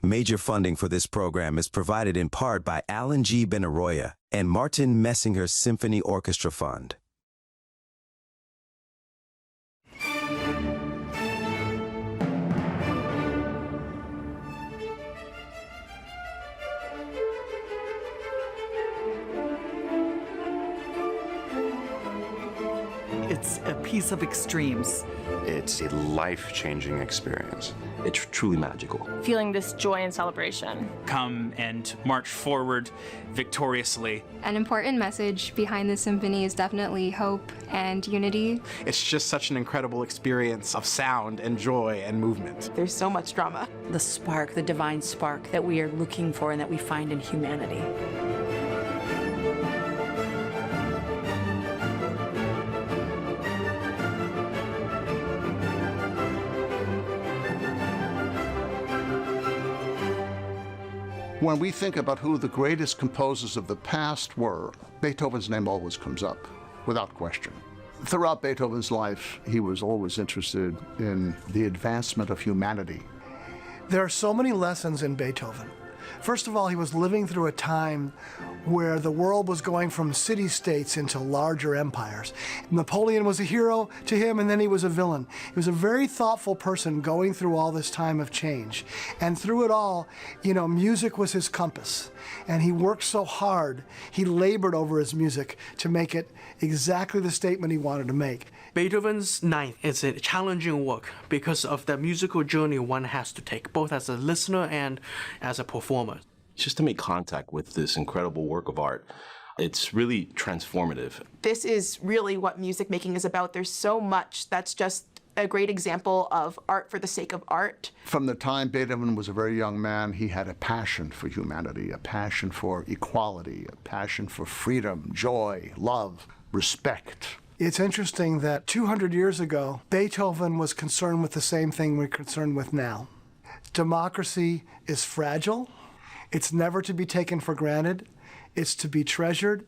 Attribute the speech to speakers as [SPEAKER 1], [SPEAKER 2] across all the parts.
[SPEAKER 1] Major funding for this program is provided in part by Alan G. Benaroya and Martin Messinger Symphony Orchestra Fund.
[SPEAKER 2] It's a piece of extremes.
[SPEAKER 3] It's a life-changing experience.
[SPEAKER 4] It's truly magical.
[SPEAKER 5] Feeling this joy and celebration.
[SPEAKER 6] Come and march forward victoriously.
[SPEAKER 7] An important message behind this symphony is definitely hope and unity.
[SPEAKER 8] It's just such an incredible experience of sound and joy and movement.
[SPEAKER 9] There's so much drama.
[SPEAKER 10] The spark, the divine spark that we are looking for and that we find in humanity.
[SPEAKER 11] When we think about who the greatest composers of the past were, Beethoven's name always comes up, without question. Throughout Beethoven's life, he was always interested in the advancement of humanity.
[SPEAKER 12] There are so many lessons in Beethoven. First of all, he was living through a time where the world was going from city-states into larger empires. Napoleon was a hero to him, and then he was a villain. He was a very thoughtful person going through all this time of change. And through it all, you know, music was his compass. And he worked so hard, he labored over his music to make it exactly the statement he wanted to make.
[SPEAKER 2] Beethoven's Ninth is a challenging work because of the musical journey one has to take, both as a listener and as a performer.
[SPEAKER 4] Just to make contact with this incredible work of art, it's really transformative.
[SPEAKER 9] This is really what music making is about. There's so much that's just a great example of art for the sake of art.
[SPEAKER 11] From the time Beethoven was a very young man, he had a passion for humanity, a passion for equality, a passion for freedom, joy, love, respect.
[SPEAKER 12] It's interesting that 200 years ago, Beethoven was concerned with the same thing we're concerned with now. Democracy is fragile. It's never to be taken for granted. It's to be treasured,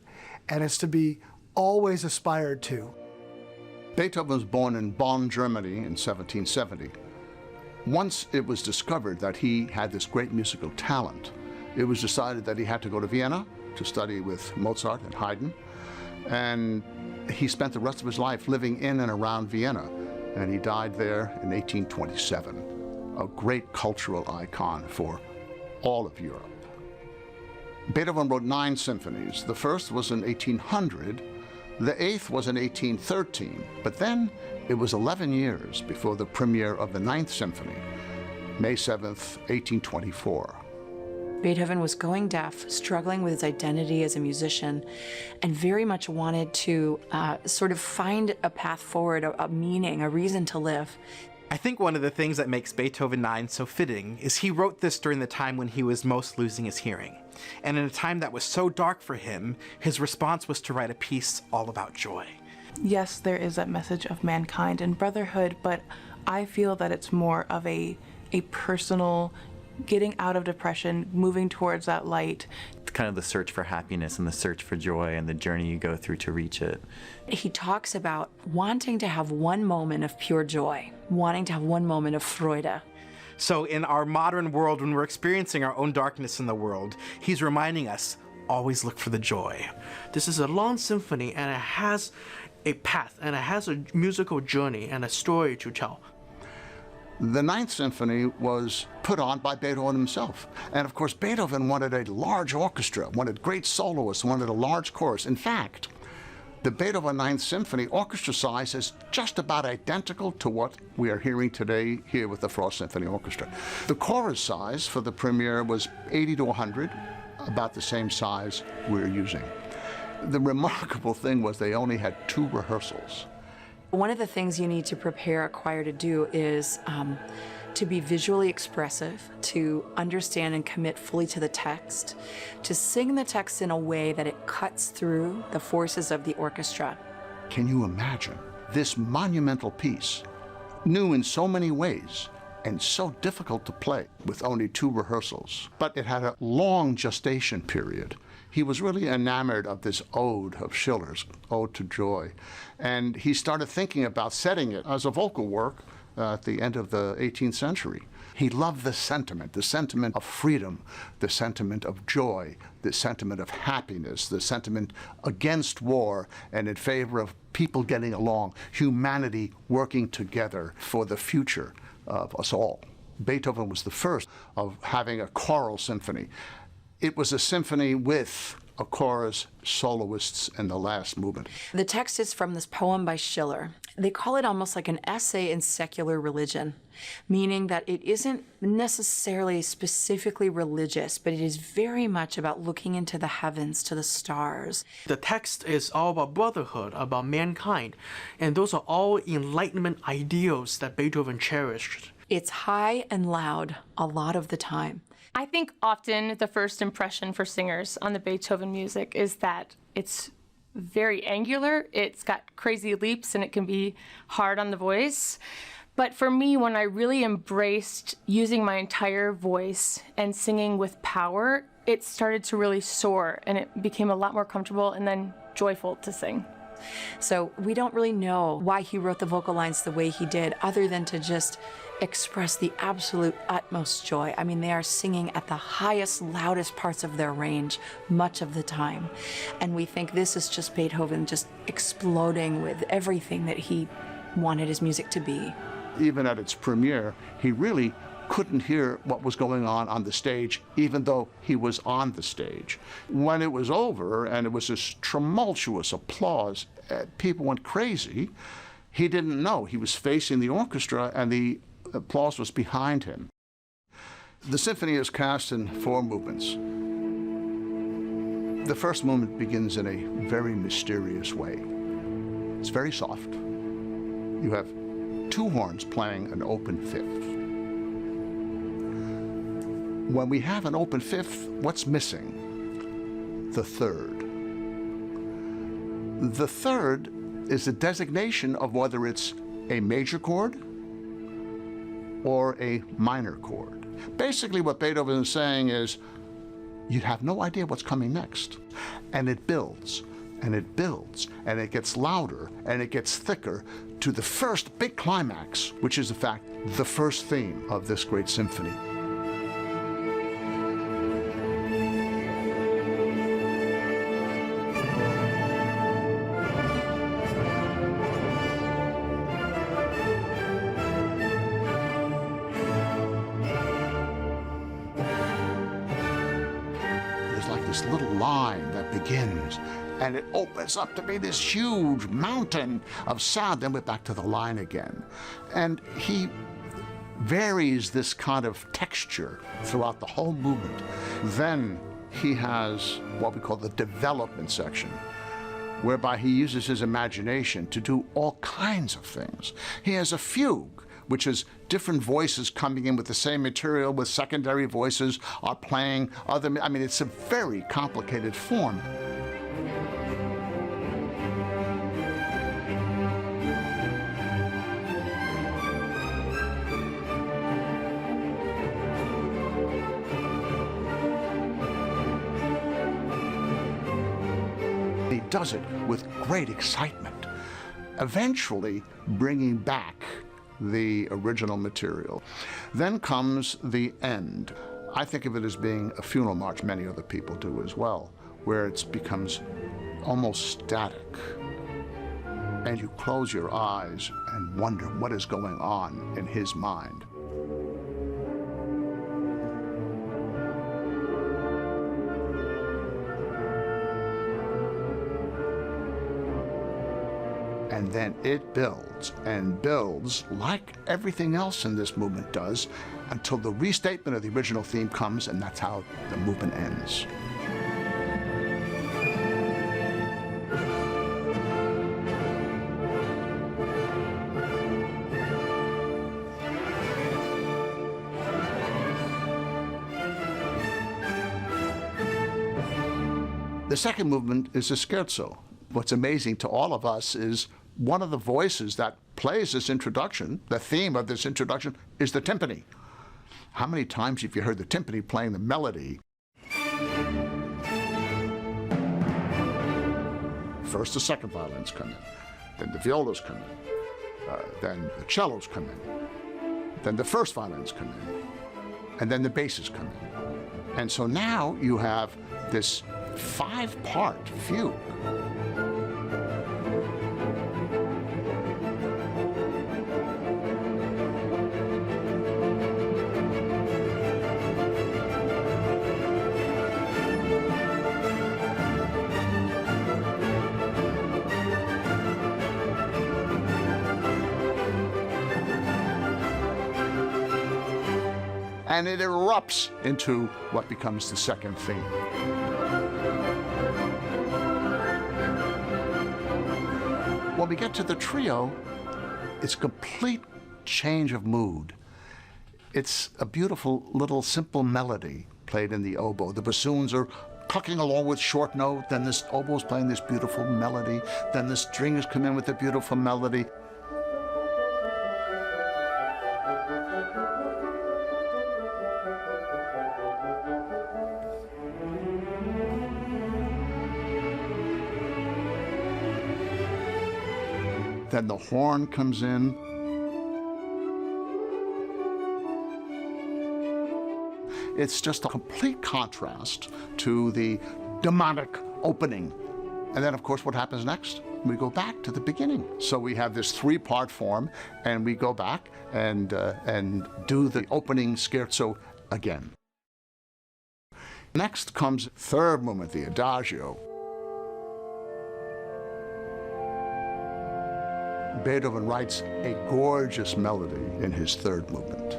[SPEAKER 12] and it's to be always aspired to.
[SPEAKER 11] Beethoven was born in Bonn, Germany in 1770. Once it was discovered that he had this great musical talent, it was decided that he had to go to Vienna to study with Mozart and Haydn, and he spent the rest of his life living in and around Vienna, and he died there in 1827, a great cultural icon for all of Europe. Beethoven wrote 9 symphonies. The first was in 1800, the 8th was in 1813, but then it was 11 years before the premiere of the 9th Symphony, May 7th, 1824.
[SPEAKER 10] Beethoven was going deaf, struggling with his identity as a musician, and very much wanted to sort of find a path forward, a meaning, a reason to live.
[SPEAKER 8] I think one of the things that makes Beethoven 9 so fitting is he wrote this during the time when he was most losing his hearing. And in a time that was so dark for him, his response was to write a piece all about joy.
[SPEAKER 13] Yes, there is that message of mankind and brotherhood, but I feel that it's more of a personal getting out of depression, moving towards that light.
[SPEAKER 14] It's kind of the search for happiness and the search for joy and the journey you go through to reach it.
[SPEAKER 10] He talks about wanting to have one moment of pure joy, wanting to have one moment of Freude.
[SPEAKER 8] So in our modern world, when we're experiencing our own darkness in the world, he's reminding us, always look for the joy.
[SPEAKER 2] This is a long symphony, and it has a path, and it has a musical journey and a story to tell.
[SPEAKER 11] The 9th Symphony was put on by Beethoven himself. And of course, Beethoven wanted a large orchestra, wanted great soloists, wanted a large chorus. In fact, the Beethoven 9th Symphony orchestra size is just about identical to what we are hearing today here with the Frost Symphony Orchestra. The chorus size for the premiere was 80 to 100, about the same size we're using. The remarkable thing was they only had 2 rehearsals.
[SPEAKER 10] One of the things you need to prepare a choir to do is to be visually expressive, to understand and commit fully to the text, to sing the text in a way that it cuts through the forces of the orchestra.
[SPEAKER 11] Can you imagine this monumental piece, new in so many ways and so difficult to play with only 2 rehearsals? But it had a long gestation period. He was really enamored of this ode of Schiller's, Ode to Joy. And he started thinking about setting it as a vocal work at the end of the 18th century. He loved the sentiment of freedom, the sentiment of joy, the sentiment of happiness, the sentiment against war and in favor of people getting along, humanity working together for the future of us all. Beethoven was the first of having a choral symphony. It was a symphony with a chorus, soloists, in the last movement.
[SPEAKER 10] The text is from this poem by Schiller. They call it almost like an essay in secular religion, meaning that it isn't necessarily specifically religious, but it is very much about looking into the heavens, to the stars.
[SPEAKER 2] The text is all about brotherhood, about mankind, and those are all Enlightenment ideals that Beethoven cherished.
[SPEAKER 10] It's high and loud a lot of the time.
[SPEAKER 5] I think often the first impression for singers on the Beethoven music is that it's very angular, it's got crazy leaps, and it can be hard on the voice. But for me, when I really embraced using my entire voice and singing with power, it started to really soar, and it became a lot more comfortable and then joyful to sing.
[SPEAKER 10] So we don't really know why he wrote the vocal lines the way he did, other than to just express the absolute utmost joy. I mean, they are singing at the highest, loudest parts of their range much of the time. And we think this is just Beethoven just exploding with everything that he wanted his music to be.
[SPEAKER 11] Even at its premiere, he really couldn't hear what was going on the stage, even though he was on the stage. When it was over and it was this tumultuous applause, people went crazy. He didn't know. He was facing the orchestra and the applause was behind him. The symphony is cast in 4 movements. The first movement begins in a very mysterious way. It's very soft. You have 2 horns playing an open fifth. When we have an open fifth, what's missing? The third. The third is a designation of whether it's a major chord or a minor chord. Basically what Beethoven is saying is, you have no idea what's coming next. And it builds, and it builds, and it gets louder, and it gets thicker to the first big climax, which is in fact the first theme of this great symphony. This little line that begins, and it opens up to be this huge mountain of sound. Then we're back to the line again. And he varies this kind of texture throughout the whole movement. Then he has what we call the development section, whereby he uses his imagination to do all kinds of things. He has a fugue, which is different voices coming in with the same material, with secondary voices are playing other, I mean, it's a very complicated form. He does it with great excitement, eventually bringing back the original material. Then comes the end. I think of it as being a funeral march. Many other people do as well, where it becomes almost static. And you close your eyes and wonder what is going on in his mind. And then it builds and builds, like everything else in this movement does, until the restatement of the original theme comes, and that's how the movement ends. The second movement is a scherzo. What's amazing to all of us is one of the voices that plays this introduction, the theme of this introduction, is the timpani. How many times have you heard the timpani playing the melody? First the second violins come in, then the violas come in, then the cellos come in, then the first violins come in, and then the basses come in. And so now you have this 5-part fugue. And it erupts into what becomes the second theme. When we get to the trio, it's a complete change of mood. It's a beautiful little simple melody played in the oboe. The bassoons are clucking along with short note, then this oboe's playing this beautiful melody, then the strings come in with a beautiful melody. Then the horn comes in. It's just a complete contrast to the demonic opening. And then, of course, what happens next? We go back to the beginning. So we have this 3-part form, and we go back and do the opening scherzo again. Next comes third movement, the adagio. Beethoven writes a gorgeous melody in his third movement.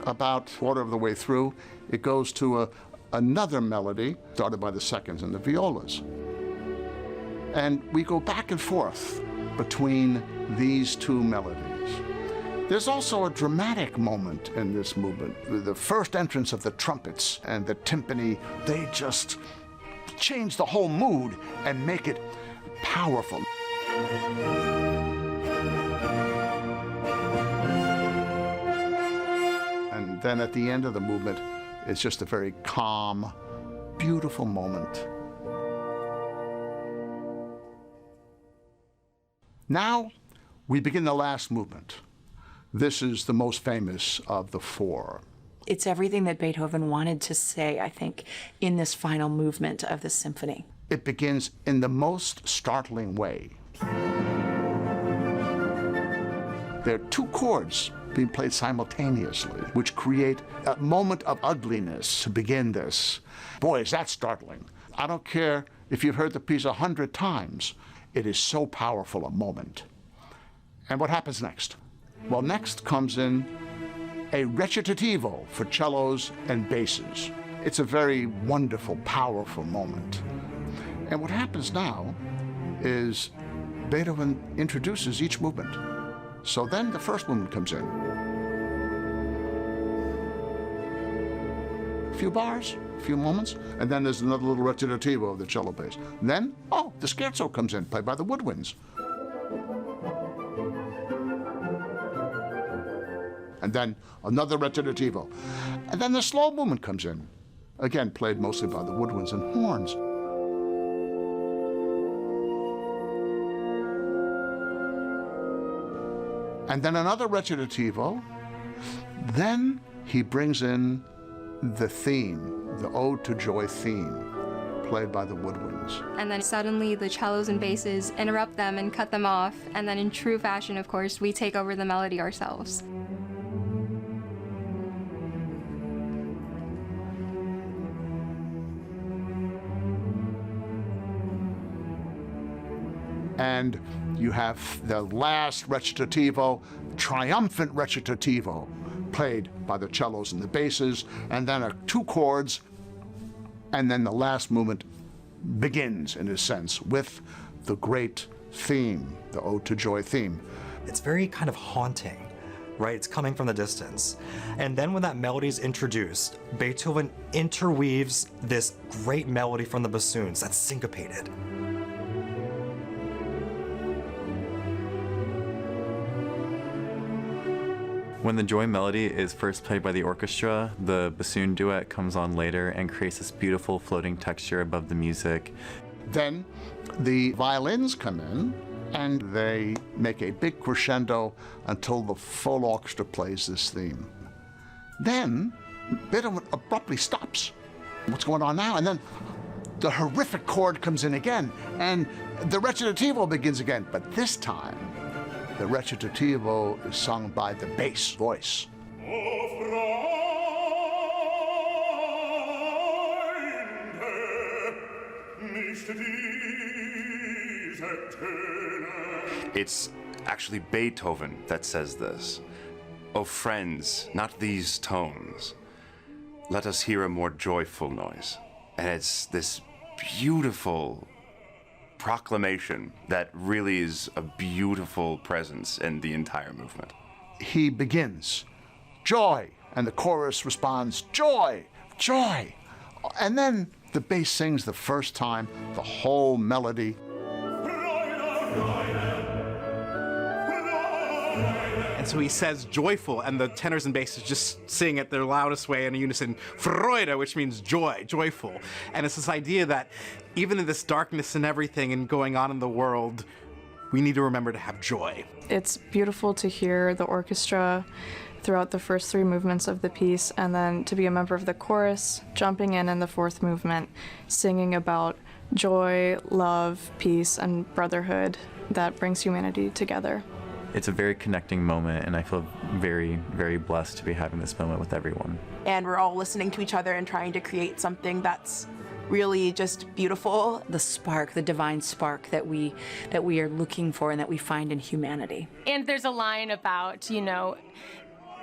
[SPEAKER 11] About a quarter of the way through, it goes to another melody started by the seconds and the violas. And we go back and forth between these two melodies. There's also a dramatic moment in this movement. The first entrance of the trumpets and the timpani, they just change the whole mood and make it powerful. And then at the end of the movement, it's just a very calm, beautiful moment. Now, we begin the last movement. This is the most famous of the 4.
[SPEAKER 10] It's everything that Beethoven wanted to say, I think, in this final movement of the symphony.
[SPEAKER 11] It begins in the most startling way. There are 2 chords being played simultaneously, which create a moment of ugliness to begin this. Boy, is that startling. I don't care if you've heard the piece 100 times. It is so powerful a moment. And what happens next? Well, next comes in a recitativo for cellos and basses. It's a very wonderful, powerful moment. And what happens now is Beethoven introduces each movement. So then the first movement comes in. A few bars, a few moments, and then there's another little recitativo of the cello bass. And then, the scherzo comes in, played by the woodwinds. And then another recitativo. And then the slow movement comes in, again played mostly by the woodwinds and horns. And then another recitativo. Then he brings in the theme, the Ode to Joy theme, played by the woodwinds.
[SPEAKER 7] And then suddenly the cellos and basses interrupt them and cut them off, and then in true fashion, of course, we take over the melody ourselves.
[SPEAKER 11] And you have the last recitativo, triumphant recitativo, played by the cellos and the basses, and then 2 chords, and then the last movement begins, in a sense, with the great theme, the Ode to Joy theme.
[SPEAKER 15] It's very kind of haunting, right? It's coming from the distance. And then when that melody is introduced, Beethoven interweaves this great melody from the bassoons that's syncopated.
[SPEAKER 14] When the Joy melody is first played by the orchestra, the bassoon duet comes on later and creates this beautiful floating texture above the music.
[SPEAKER 11] Then the violins come in, and they make a big crescendo until the full orchestra plays this theme. Then Beethoven abruptly stops. What's going on now? And then the horrific chord comes in again, and the recitativo begins again. But this time, the recitativo is sung by the bass voice.
[SPEAKER 3] It's actually Beethoven that says this. "Oh friends, not these tones. Let us hear a more joyful noise." And it's this beautiful proclamation that really is a beautiful presence in the entire movement.
[SPEAKER 11] He begins, "Joy," and the chorus responds, "Joy, joy." And then the bass sings the first time the whole melody.
[SPEAKER 8] And so he says joyful, and the tenors and basses just sing at their loudest way in unison, Freude, which means joy, joyful. And it's this idea that even in this darkness and everything and going on in the world, we need to remember to have joy.
[SPEAKER 13] It's beautiful to hear the orchestra throughout the first three movements of the piece, and then to be a member of the chorus, jumping in the fourth movement, singing about joy, love, peace, and brotherhood that brings humanity together.
[SPEAKER 14] It's a very connecting moment, and I feel very, very blessed to be having this moment with everyone.
[SPEAKER 9] And we're all listening to each other and trying to create something that's really just beautiful.
[SPEAKER 10] The spark, the divine spark that we are looking for and that we find in humanity.
[SPEAKER 5] And there's a line about,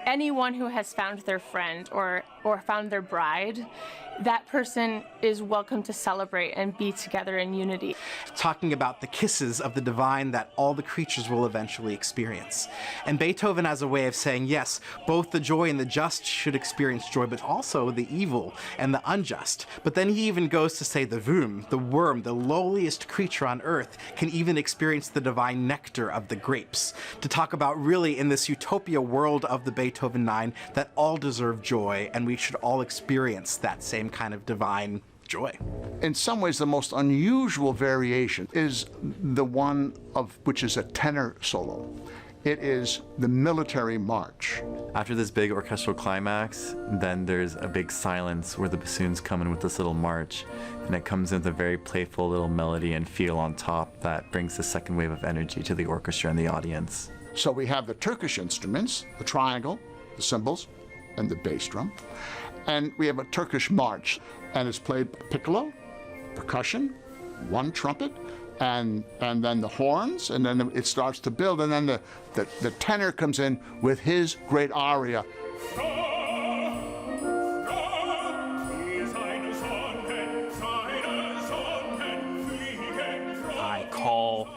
[SPEAKER 5] anyone who has found their friend or found their bride, that person is welcome to celebrate and be together in unity.
[SPEAKER 8] Talking about the kisses of the divine that all the creatures will eventually experience. And Beethoven has a way of saying, yes, both the joy and the just should experience joy, but also the evil and the unjust. But then he even goes to say the Wurm, the worm, the lowliest creature on earth, can even experience the divine nectar of the grapes. To talk about really in this utopia world of the Beethoven 9 that all deserve joy, and we should all experience that same kind of divine joy.
[SPEAKER 11] In some ways, the most unusual variation is the one of which is a tenor solo. It is the military march.
[SPEAKER 14] After this big orchestral climax, then there's a big silence where the bassoons come in with this little march, and it comes in with a very playful little melody and feel on top that brings the second wave of energy to the orchestra and the audience.
[SPEAKER 11] So we have the Turkish instruments, the triangle, the cymbals, and the bass drum. And we have a Turkish march, and it's played piccolo, percussion, one trumpet, and then the horns, and then it starts to build, and then the tenor comes in with his great aria.
[SPEAKER 6] I call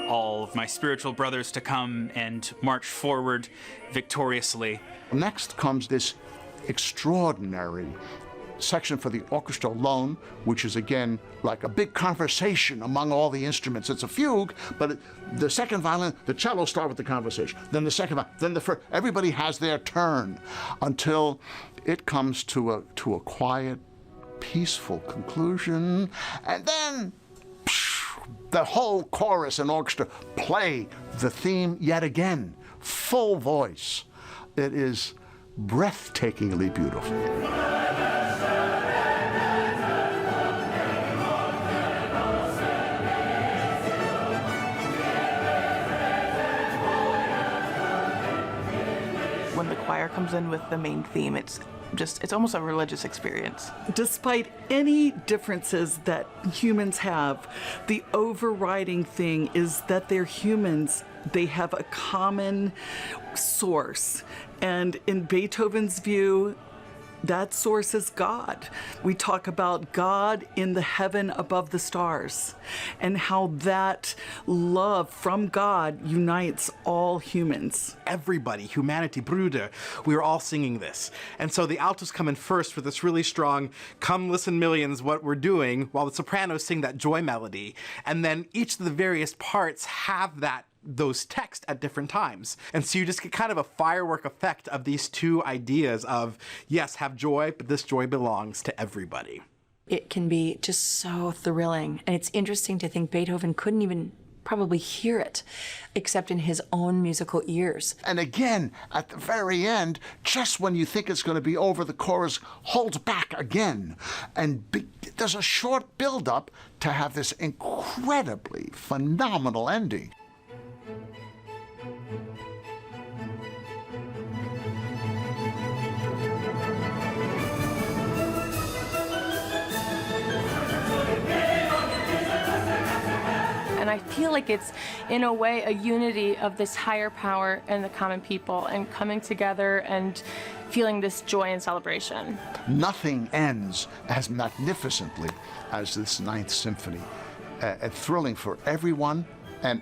[SPEAKER 6] all of my spiritual brothers to come and march forward victoriously.
[SPEAKER 11] Next comes this extraordinary section for the orchestra alone, which is again like a big conversation among all the instruments. It's a fugue, but the second violin, the cello start with the conversation, then the second violin, then the first. Everybody has their turn until it comes to a quiet, peaceful conclusion, and then the whole chorus and orchestra play the theme yet again, full voice. It is breathtakingly beautiful.
[SPEAKER 13] When the choir comes in with the main theme, it's almost a religious experience.
[SPEAKER 16] Despite any differences that humans have, the overriding thing is that they're humans. They have a common source. And in Beethoven's view, that source is God. We talk about God in the heaven above the stars and how that love from God unites all humans.
[SPEAKER 8] Everybody, humanity, Brüder, we are all singing this. And so the altos come in first with this really strong, come listen millions, what we're doing, while the sopranos sing that joy melody. And then each of the various parts have those texts at different times. And so you just get kind of a firework effect of these two ideas of, yes, have joy, but this joy belongs to everybody.
[SPEAKER 10] It can be just so thrilling. And it's interesting to think Beethoven couldn't even probably hear it, except in his own musical ears.
[SPEAKER 11] And again, at the very end, just when you think it's going to be over, the chorus holds back again. And there's a short build-up to have this incredibly phenomenal ending.
[SPEAKER 5] And I feel like it's, in a way, a unity of this higher power and the common people, and coming together and feeling this joy and celebration.
[SPEAKER 11] Nothing ends as magnificently as this 9th Symphony. Thrilling for everyone, and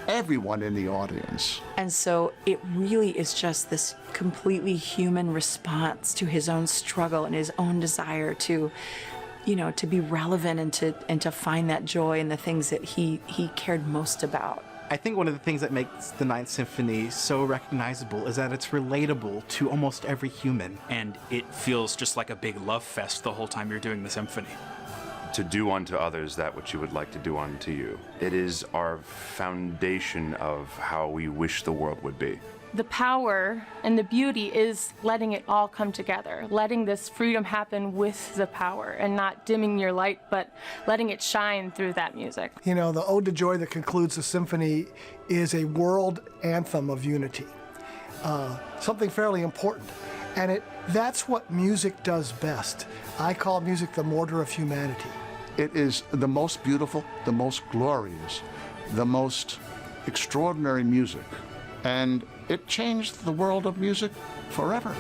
[SPEAKER 11] everyone in the audience.
[SPEAKER 10] And so it really is just this completely human response to his own struggle and his own desire to, you know, to be relevant and to find that joy in the things that he cared most about.
[SPEAKER 8] I think one of the things that makes the 9th Symphony so recognizable is that it's relatable to almost every human.
[SPEAKER 6] And it feels just like a big love fest the whole time you're doing the symphony.
[SPEAKER 3] To do unto others that which you would like to do unto you. It is our foundation of how we wish the world would be.
[SPEAKER 5] The power and the beauty is letting it all come together, letting this freedom happen with the power, and not dimming your light, but letting it shine through that music.
[SPEAKER 12] You know, the Ode to Joy that concludes the symphony is a world anthem of unity, something fairly important. And that's what music does best. I call music the mortar of humanity.
[SPEAKER 11] It is the most beautiful, the most glorious, the most extraordinary music. And it changed the world of music forever.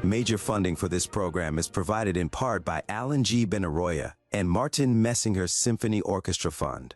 [SPEAKER 1] Major funding for this program is provided in part by Alan G. Benaroya and Martin Messinger Symphony Orchestra Fund.